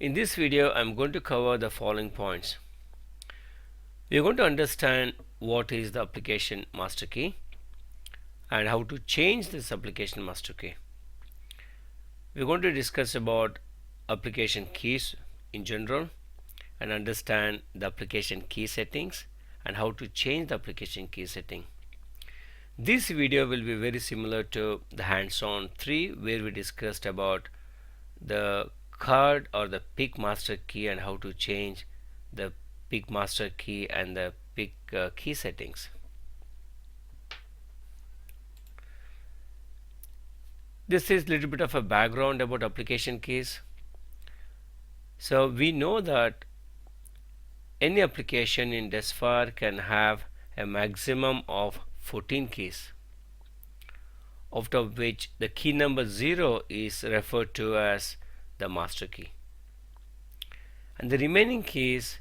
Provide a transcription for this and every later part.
In this video, I'm going to cover the following points. We're going to understand what is the application master key and how to change this application master key. We're going to discuss about application keys in general and understand the application key settings and how to change the application key setting. This video will be very similar to the hands-on 3 where we discussed about the card or the pick master key and how to change the pick master key and the pick key settings. This is a little bit of a background about application keys. So we know that any application in Desfire can have a maximum of 14 keys, out of which the key number 0 is referred to as the master key, and the remaining keys,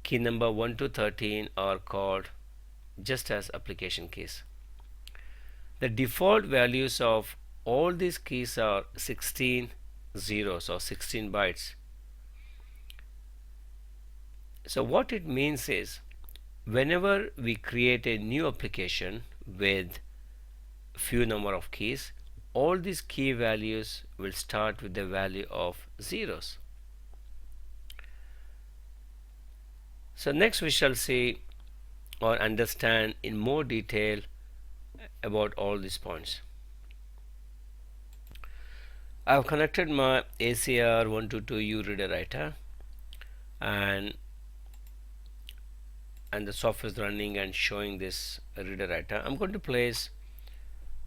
key number 1 to 13, are called just as application keys. The default values of all these keys are 16 zeros or 16 bytes. So what it means is, whenever we create a new application with few number of keys, all these key values will start with the value of zeros. So next we shall see or understand in more detail about all these points. I have connected my ACR122u reader writer and the software is running and showing this reader writer. I'm going to place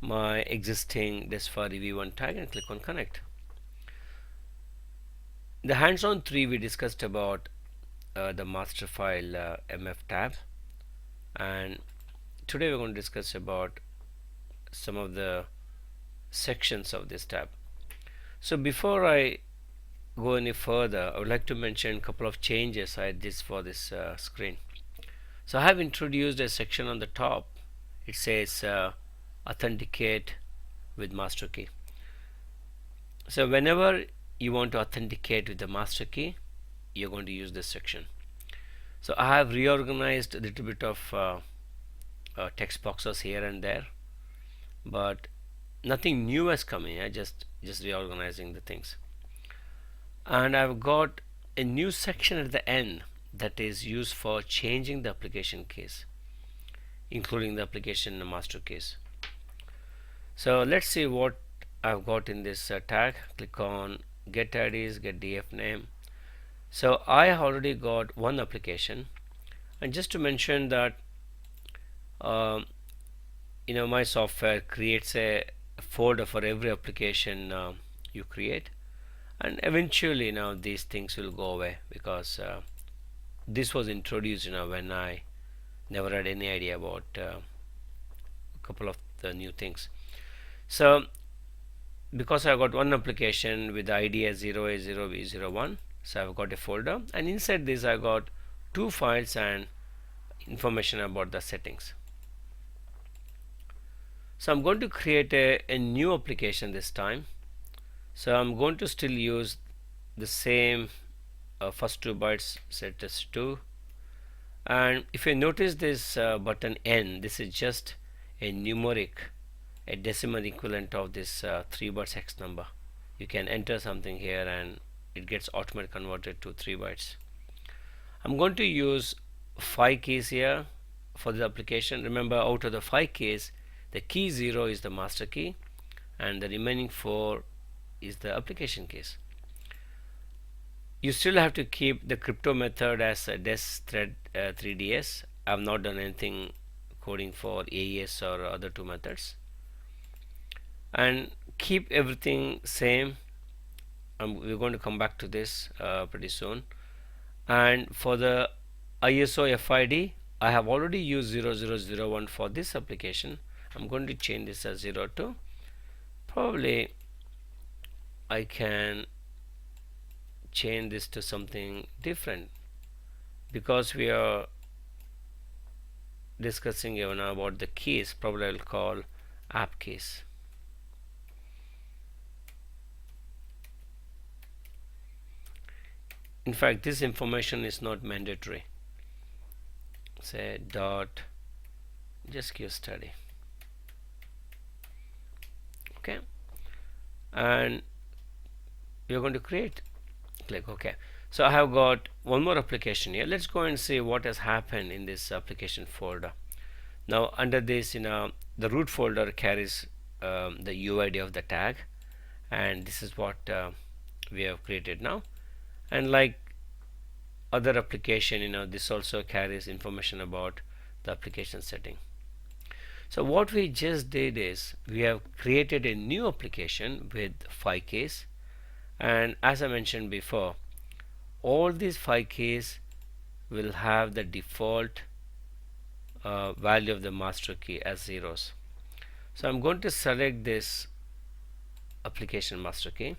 my existing Desfire v1 tag and click on connect. The hands-on 3 we discussed about the master file MF tab, and today we're going to discuss about some of the sections of this tab. So before I go any further, I would like to mention a couple of changes I did for this screen. So I have introduced a section on the top. It says authenticate with master key. So whenever you want to authenticate with the master key, you're going to use this section. So I have reorganized a little bit of text boxes here and there, but nothing new has come in. I just reorganizing the things, and I've got a new section at the end that is used for changing the application keys, including the application master keys. So let's see what I've got in this tag. Click on get IDs, get DF name. So I already got one application, and just to mention that my software creates a folder for every application you create, and eventually these things will go away because this was introduced when I never had any idea about a couple of the new things. So because I got one application with the ID as 0A0B01, so I've got a folder, and inside this I got two files and information about the settings. So I'm going to create a new application this time. So I'm going to still use the same first 2 bytes set as 2, and if you notice this button N, this is just a numeric, a decimal equivalent of this 3 bytes hex number. You can enter something here and it gets automatically converted to 3 bytes. I'm going to use 5 keys here for the application. Remember, out of the 5 keys, the key 0 is the master key and the remaining 4 is the application keys. You still have to keep the crypto method as a desthread 3ds. I have not done anything coding for AES or other 2 methods, and keep everything same. We're going to come back to this pretty soon. And for the ISO FID, I have already used 0001 for this application. I'm going to change this as 02. Probably I can change this to something different because we are discussing even about the keys. Probably I'll call app keys. In fact, this information is not mandatory. Say dot just give study. Okay, and we're going to create. Click OK. So I have got one more application here. Let's go and see what has happened in this application folder. Now under this, the root folder carries the UID of the tag, and this is what we have created now. And like other application, this also carries information about the application setting. So what we just did is we have created a new application with 5 keys, and as I mentioned before, all these 5 keys will have the default value of the master key as zeros. So I'm going to select this application master key,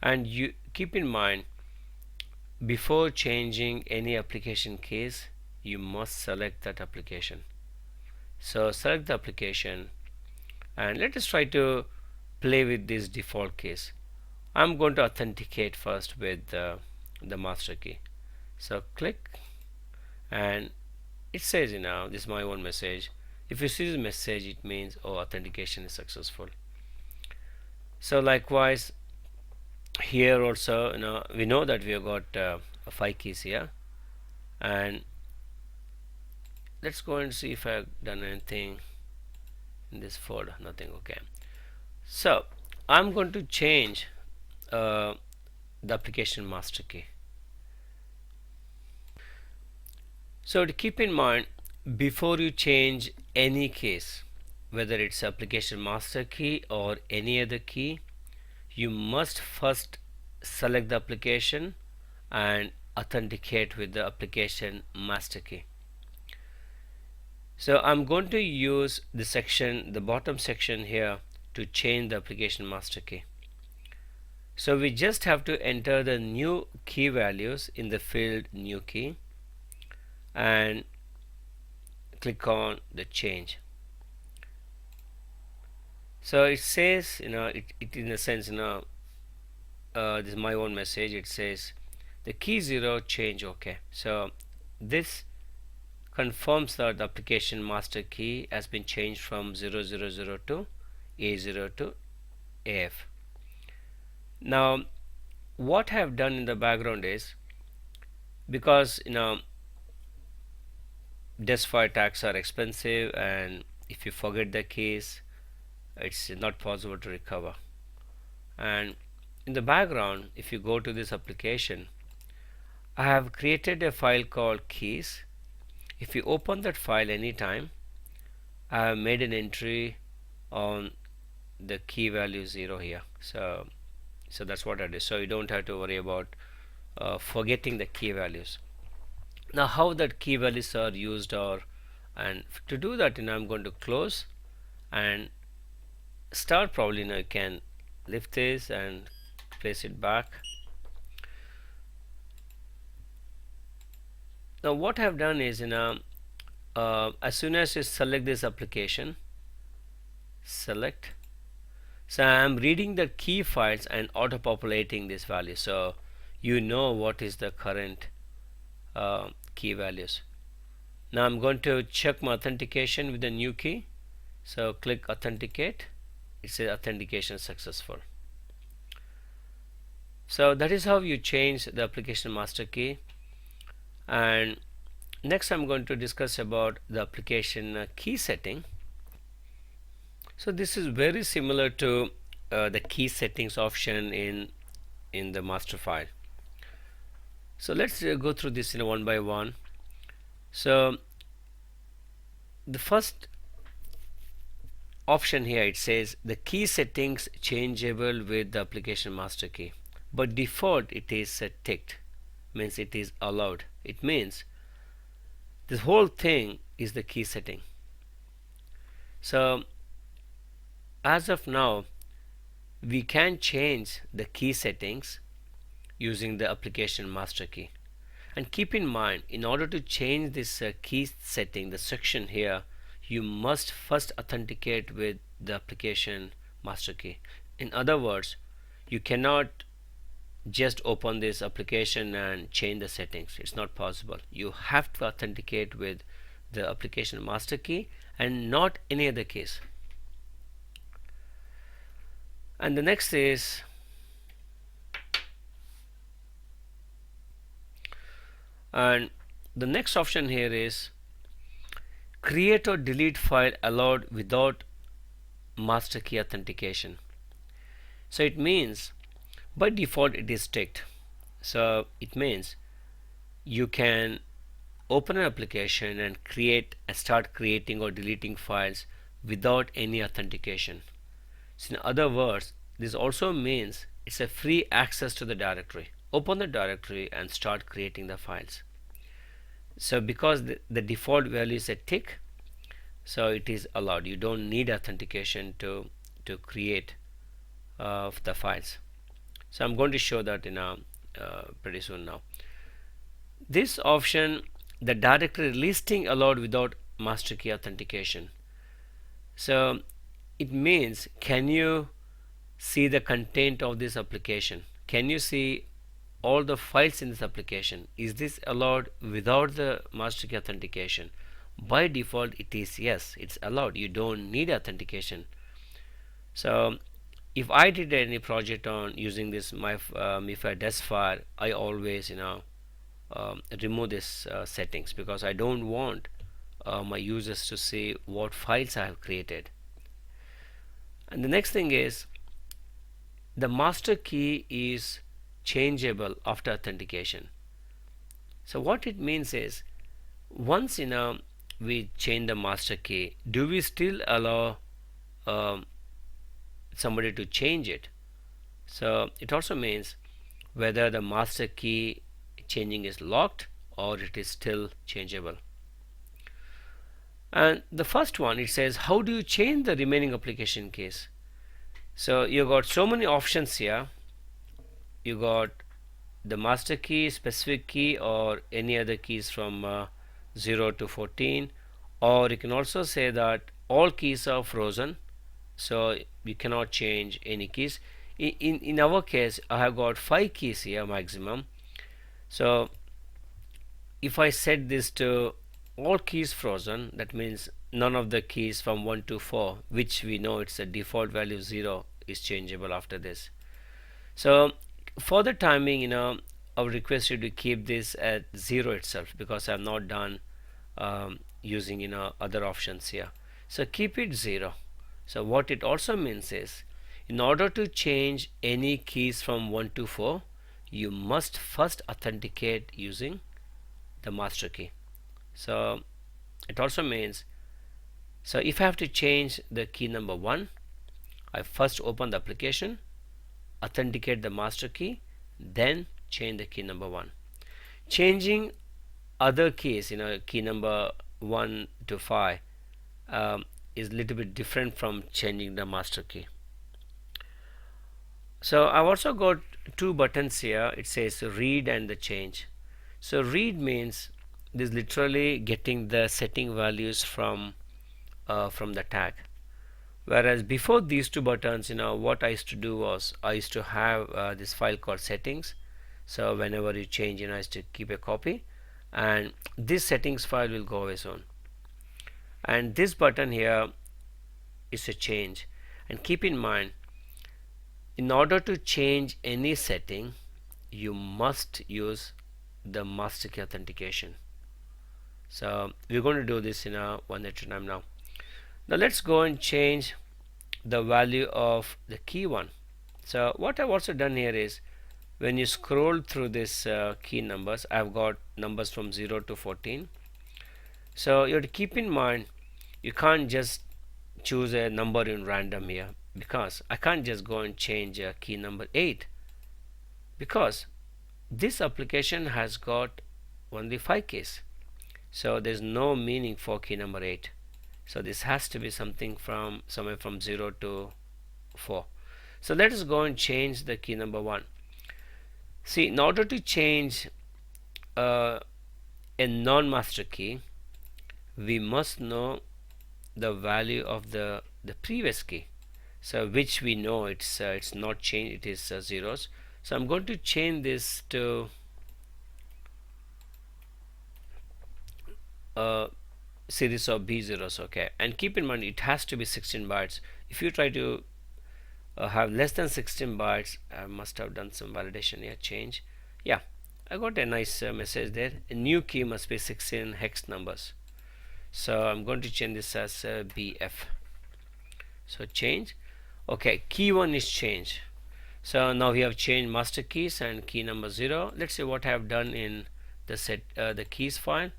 and you keep in mind, before changing any application keys, you must select that application. So select the application, and let us try to play with this default keys. I'm going to authenticate first with the master key. So click, and it says, this is my own message. If you see the message, it means authentication is successful. So likewise here also, we know that we have got 5 keys here, and let's go and see if I've done anything in this folder. Nothing. Okay, so I'm going to change the application master key. So to keep in mind, before you change any keys, whether it's application master key or any other key, you must first select the application and authenticate with the application master key. So I'm going to use the bottom section here to change the application master key. So we just have to enter the new key values in the field new key and click on the change. So it says, it in a sense, this is my own message. It says the key 0 change OK. So this confirms that the application master key has been changed from 0000 to A0 to AF. Now what I have done in the background is, because Desfire tags are expensive, and if you forget the keys, it's not possible to recover. And in the background, if you go to this application, I have created a file called keys. If you open that file anytime, I have made an entry on the key value 0 here. So that's what I did. So you don't have to worry about forgetting the key values. Now how that key values are used, and to do that, I'm going to close and start. Probably now you can lift this and place it back. Now what I have done is, as soon as you select this application, select. So I am reading the key files and auto populating this value, so you know what is the current key values. Now I'm going to check my authentication with the new key. So click authenticate. It says authentication successful. So that is how you change the application master key. And next I'm going to discuss about the application key setting. So this is very similar to the key settings option in the master file. So let's go through this one by one. So the first option here, it says the key settings changeable with the application master key, but default it is ticked, means it is allowed. It means this whole thing is the key setting. So as of now, we can change the key settings using the application master key. And keep in mind, in order to change this key setting, the section here, you must first authenticate with the application master key. In other words, you cannot just open this application and change the settings. It's not possible. You have to authenticate with the application master key and not any other keys. And the next is and the next option here is create or delete file allowed without master key authentication. So it means by default it is ticked. So it means you can open an application and start creating or deleting files without any authentication. So in other words, this also means it's a free access to the directory. Open the directory and start creating the files. So because the default value is a tick, so it is allowed. You don't need authentication to create the files. So I'm going to show that in pretty soon now. This option, the directory listing allowed without master key authentication. So it means, can you see the content of this application? Can you see all the files in this application? Is this allowed without the master key authentication? By default it is yes, it's allowed. You don't need authentication. So if I did any project on using this MiFi Desfire, I always remove this settings, because I don't want my users to see what files I have created. And the next thing is the master key is changeable after authentication. So what it means is, once we change the master key, do we still allow somebody to change it? So it also means whether the master key changing is locked or it is still changeable. And the first one, it says how do you change the remaining application keys? So you got so many options here. You got the master key, specific key, or any other keys from 0 to 14, or you can also say that all keys are frozen, so you cannot change any keys. In our case, I have got 5 keys here maximum. So if I set this to all keys frozen, that means none of the keys from 1 to 4, which we know it's a default value 0, is changeable after this. So for the timing, I would request you to keep this at 0 itself, because I have not done using other options here. So keep it 0. So what it also means is, in order to change any keys from 1 to 4, you must first authenticate using the master key. So it also means, so if I have to change the key number 1, I first open the application, authenticate the master key, then change the key number 1. Changing other keys, key number 1 to 5 is a little bit different from changing the master key. So I've also got 2 buttons here. It says read and the change. So read means this literally getting the setting values from the tag. Whereas before these 2 buttons, what I used to do was I used to have this file called settings. So whenever you change, I used to keep a copy, and this settings file will go away soon. And this button here is a change. And keep in mind, in order to change any setting, you must use the master key authentication. So we're going to do this one at a time now. Now let's go and change the value of the key 1. So what I've also done here is, when you scroll through this key numbers, I've got numbers from 0 to 14. So you have to keep in mind, you can't just choose a number in random here, because I can't just go and change key number 8, because this application has got only 5 keys. So there's no meaning for key number 8. So this has to be something from somewhere from 0 to 4. So let us go and change the key number 1. See, in order to change a non-master key, we must know the value of the previous key. So which we know it's not changed, it is zeros. So I'm going to change this to a series of B zeros. Okay, and keep in mind it has to be 16 bytes. If you try to have less than 16 bytes, I must have done some validation here, change. Yeah, I got a nice message there. A new key must be 16 hex numbers. So I'm going to change this as BF. So change. Okay, key 1 is changed. So now we have changed master keys and key number 0. Let's see what I have done in the set the keys file.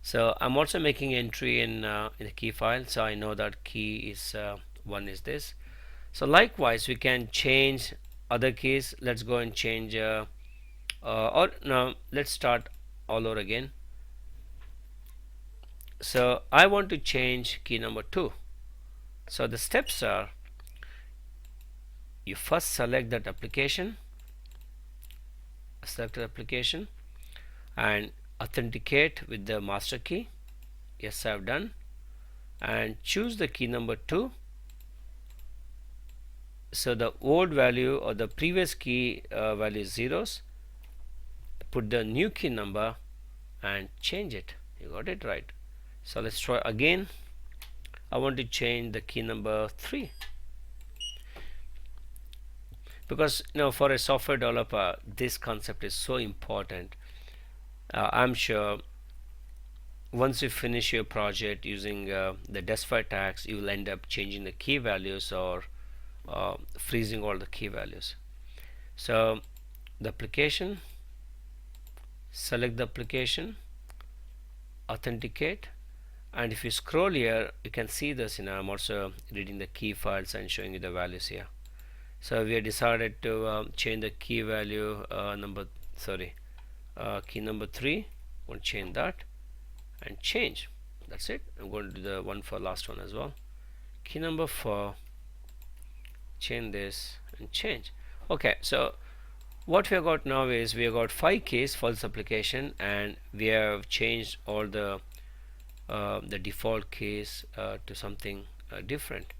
So I'm also making entry in the key file, so I know that key is 1 is this. So likewise we can change other keys. Let's go and change or no, let's start all over again. So I want to change key number 2. So the steps are, you first select that application, and authenticate with the master key. Yes, I have done. And choose the key number 2. So the old value or the previous key value is zeros. Put the new key number and change it. You got it right. So let's try again. I want to change the key number 3, because for a software developer this concept is so important. I'm sure once you finish your project using the Desfire tags, you will end up changing the key values or freezing all the key values. So the application, select the application, authenticate, and if you scroll here you can see this. I'm also reading the key files and showing you the values here. So we have decided to change the key value key number 3. We'll change that and change. That's it. I'm going to do the one for last one as well. Key number 4, change this and change. Okay, so what we have got now is we have got 5 keys for this application, and we have changed all the default keys to something different.